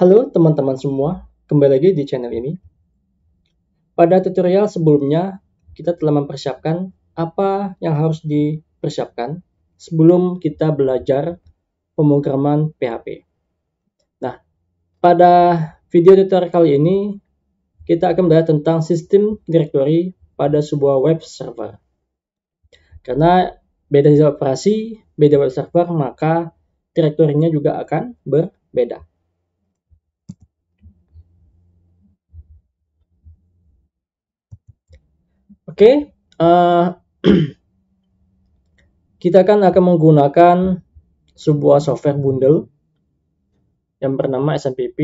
Halo teman-teman semua, kembali lagi di channel ini. Pada tutorial sebelumnya, kita telah mempersiapkan apa yang harus dipersiapkan sebelum kita belajar pemrograman PHP. Nah, pada video tutorial kali ini, kita akan belajar tentang sistem directory pada sebuah web server. Karena beda sistem operasi, beda web server, maka direktorinya juga akan berbeda. Oke, kita akan menggunakan sebuah software bundle yang bernama SMPP.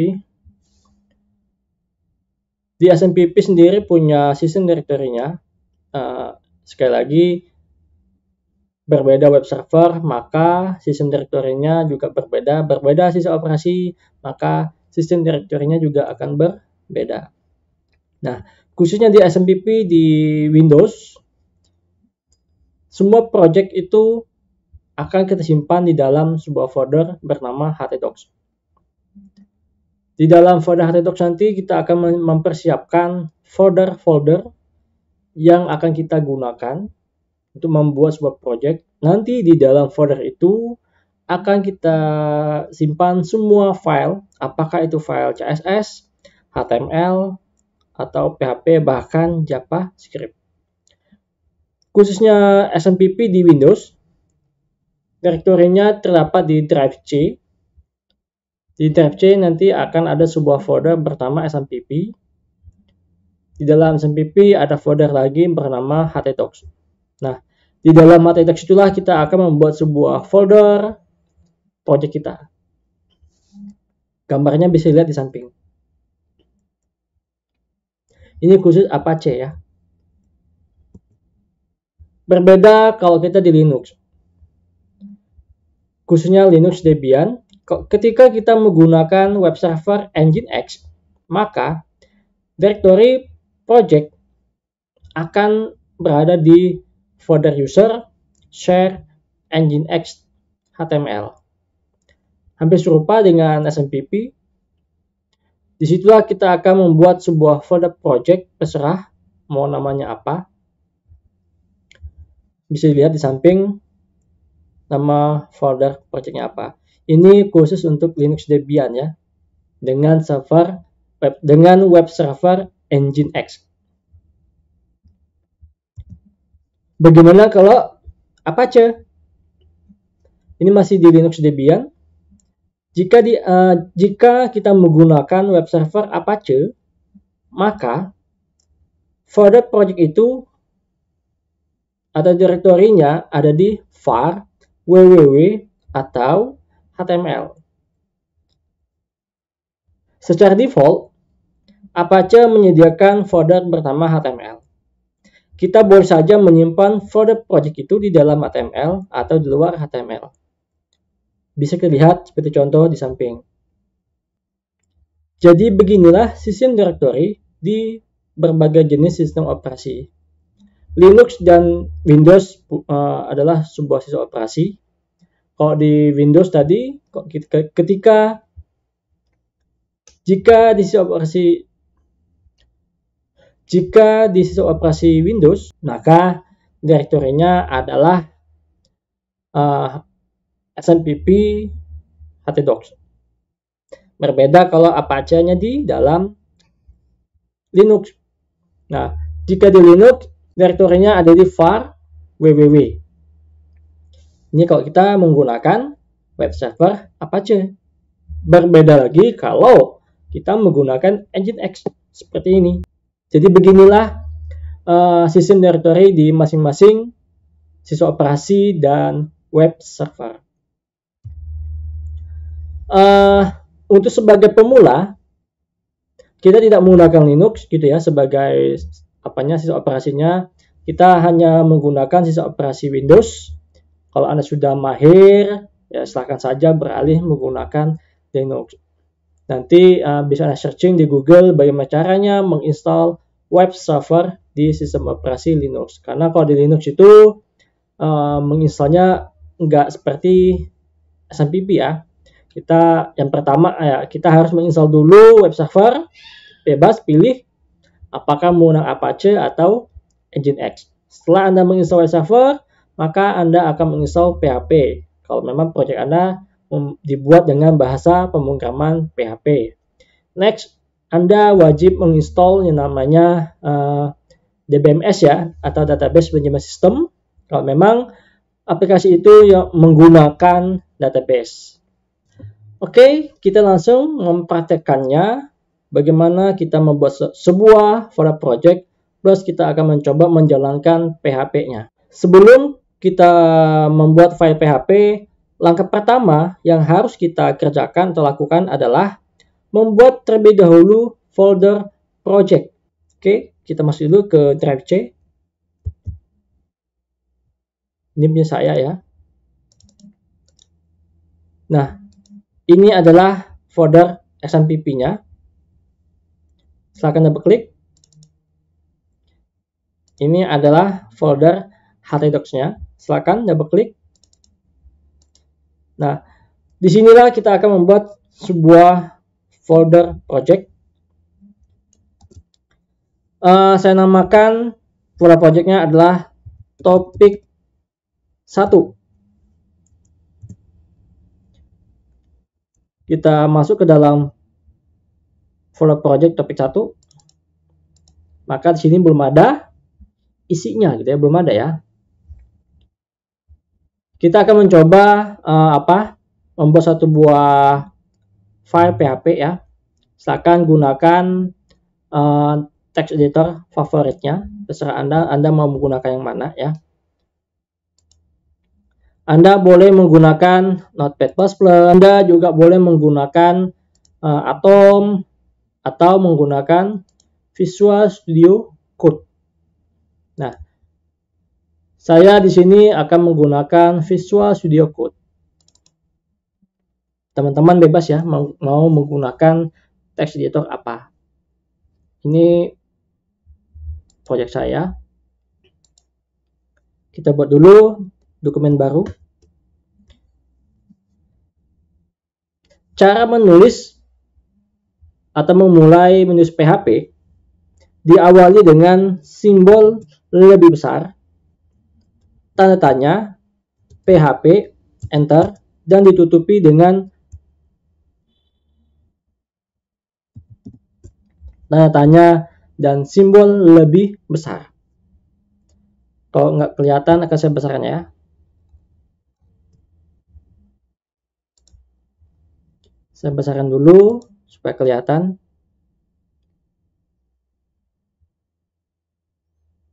Di SMPP sendiri punya sistem directory-nya. Sekali lagi, berbeda web server, maka sistem directory-nya juga berbeda. Berbeda sistem operasi, maka sistem directory-nya juga akan berbeda. Nah, khususnya di SMPP di Windows, semua project itu akan kita simpan di dalam sebuah folder bernama htdocs. Di dalam folder htdocs nanti kita akan mempersiapkan folder-folder yang akan kita gunakan untuk membuat sebuah project. Nanti di dalam folder itu akan kita simpan semua file, apakah itu file CSS, HTML, atau PHP, bahkan JavaScript. Khususnya SMPP di Windows, direktorinya terdapat di drive C. Di drive C nanti akan ada sebuah folder bernama SMPP. Di dalam SMPP ada folder lagi bernama htdocs. Nah, di dalam htdocs itulah kita akan membuat sebuah folder project kita. Gambarnya bisa dilihat di samping. Ini khusus Apache ya. Berbeda kalau kita di Linux. Khususnya Linux Debian. Ketika kita menggunakan web server Nginx, maka directory project akan berada di folder user, share, Nginx, HTML. Hampir serupa dengan SMPP. Disitulah kita akan membuat sebuah folder project, terserah mau namanya apa. Bisa dilihat di samping nama folder projectnya apa. Ini khusus untuk Linux Debian ya, dengan web server Nginx. Bagaimana kalau Apache? Ini masih di Linux Debian. Jika kita menggunakan web server Apache, maka folder project itu atau direktorinya ada di var, www, atau HTML. Secara default, Apache menyediakan folder bernama HTML. Kita boleh saja menyimpan folder project itu di dalam HTML atau di luar HTML. Bisa dilihat seperti contoh di samping. Jadi beginilah sistem directory di berbagai jenis sistem operasi. Linux dan Windows adalah sebuah sistem operasi. Kalau di Windows tadi, jika di sistem operasi Windows, maka direktorinya adalah SMPP htdocs. Berbeda kalau Apache-nya di dalam Linux. Nah, jika di Linux, direktorinya ada di var, www. Ini kalau kita menggunakan web server Apache. Berbeda lagi kalau kita menggunakan Nginx seperti ini. Jadi beginilah sistem directory di masing-masing sistem operasi dan web server. Untuk sebagai pemula, kita tidak menggunakan Linux gitu ya sebagai sistem operasinya. Kita hanya menggunakan sistem operasi Windows. Kalau Anda sudah mahir, ya silahkan saja beralih menggunakan Linux. Nanti bisa Anda searching di Google bagaimana caranya menginstal web server di sistem operasi Linux. Karena kalau di Linux itu menginstalnya nggak seperti SMPP ya. yang pertama kita harus menginstal dulu web server. Bebas pilih apakah menggunakan Apache atau Nginx. Setelah Anda menginstal web server, maka Anda akan menginstal PHP. Kalau memang proyek Anda dibuat dengan bahasa pemrograman PHP. Next, Anda wajib menginstal yang namanya DBMS ya, atau Database Management System. Kalau memang aplikasi itu yang menggunakan database. Oke, kita langsung mempraktekkannya. Bagaimana kita membuat sebuah folder project, plus kita akan mencoba menjalankan PHP-nya. Sebelum kita membuat file PHP, langkah pertama yang harus kita kerjakan atau lakukan adalah membuat terlebih dahulu folder project. Oke, kita masuk dulu ke drive C. Ini punya saya ya. Nah, ini adalah folder XMPP-nya. Silakan double klik. Ini adalah folder htdocs-nya. Silakan double klik. Nah, disinilah kita akan membuat sebuah folder project. Saya namakan folder project-nya adalah topik 1. Kita masuk ke dalam folder project topik 1. Maka di sini belum ada isinya gitu ya, belum ada ya. Kita akan mencoba membuat satu buah file PHP ya. Silakan gunakan text editor favoritnya, terserah Anda mau menggunakan yang mana ya. Anda boleh menggunakan Notepad++, Anda juga boleh menggunakan Atom atau menggunakan Visual Studio Code. Nah, saya di sini akan menggunakan Visual Studio Code. Teman-teman bebas ya mau menggunakan text editor apa. Ini proyek saya. Kita buat dulu dokumen baru. Cara menulis atau memulai menulis PHP diawali dengan simbol lebih besar, tanda tanya, PHP, enter, dan ditutupi dengan tanda tanya dan simbol lebih besar. Kalau nggak kelihatan akan saya besarkan ya. Saya besarkan dulu supaya kelihatan.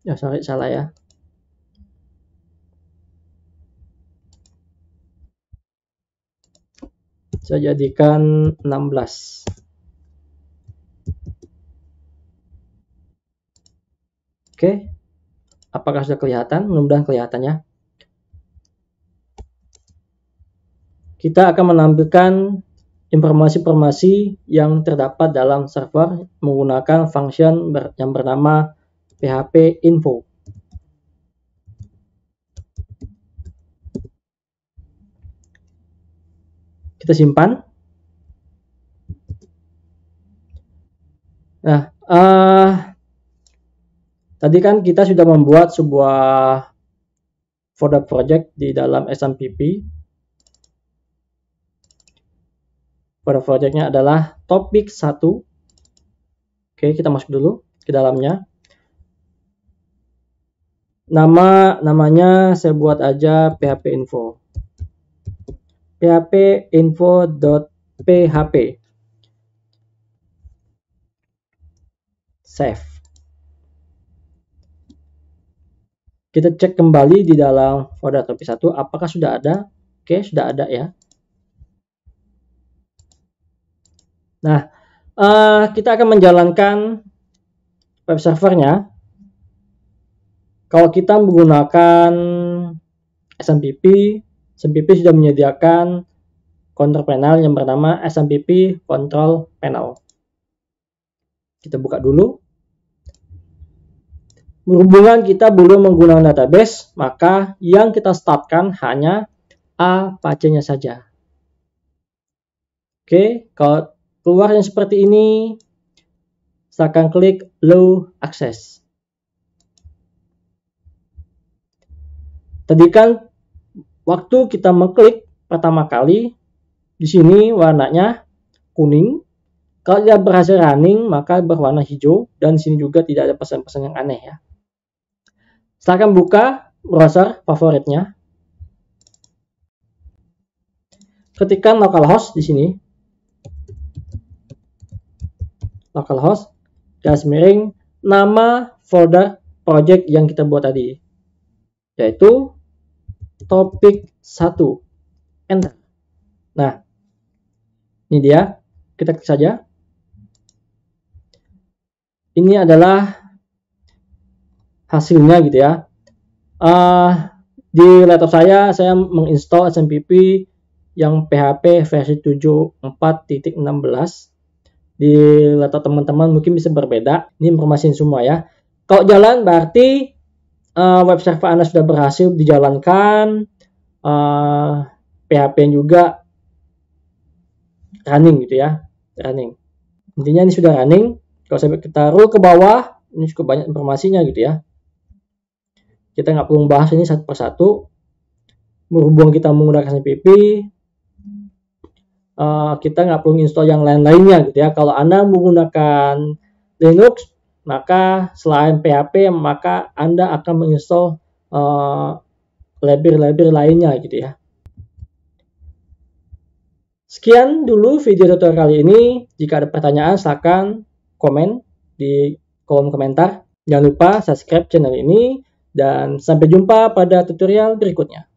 Ya, sorry, salah ya. Saya jadikan 16. Oke. Apakah sudah kelihatan? Mudah-mudahan kelihatan ya. Kita akan menampilkan informasi-informasi yang terdapat dalam server menggunakan function yang bernama PHP info. Kita simpan. Nah, tadi kan kita sudah membuat sebuah folder project di dalam XMPP. Folder projectnya adalah topik 1. Oke, kita masuk dulu ke dalamnya. Namanya saya buat aja PHP info. PHP info.php. Save. Kita cek kembali di dalam folder topik 1 apakah sudah ada. Oke, sudah ada ya. Nah, kita akan menjalankan web servernya. Kalau kita menggunakan XMPP sudah menyediakan control panel yang bernama XMPP Control Panel. Kita buka dulu. Berhubungan kita belum menggunakan database, maka yang kita startkan hanya Apache-nya saja. Oke, kalau keluar yang seperti ini, silakan klik Low Access. Tadi kan waktu kita mengklik pertama kali, di sini warnanya kuning. Kalau dia berhasil running, maka berwarna hijau, dan di sini juga tidak ada pesan-pesan yang aneh ya. Silakan buka browser favoritnya. Ketikkan localhost di sini. Localhost, garis miring, nama folder project yang kita buat tadi, yaitu topik 1. Enter. Nah, ini dia. Kita klik saja. Ini adalah hasilnya gitu ya. Di laptop saya menginstall SMPP yang PHP versi 74.16. Di laptop teman-teman mungkin bisa berbeda. Ini informasi semua ya. Kalau jalan berarti web server Anda sudah berhasil dijalankan, PHP juga running gitu ya, running. Intinya ini sudah running. Kalau kita roll ke bawah, ini cukup banyak informasinya gitu ya. Kita nggak perlu bahas ini satu persatu. Berhubung kita menggunakan SMPP, kita nggak perlu install yang lain-lainnya gitu ya. Kalau Anda menggunakan Linux, maka selain PHP, maka Anda akan menginstall library lainnya gitu ya. Sekian dulu video tutorial kali ini. Jika ada pertanyaan, silakan komen di kolom komentar. Jangan lupa subscribe channel ini, dan sampai jumpa pada tutorial berikutnya.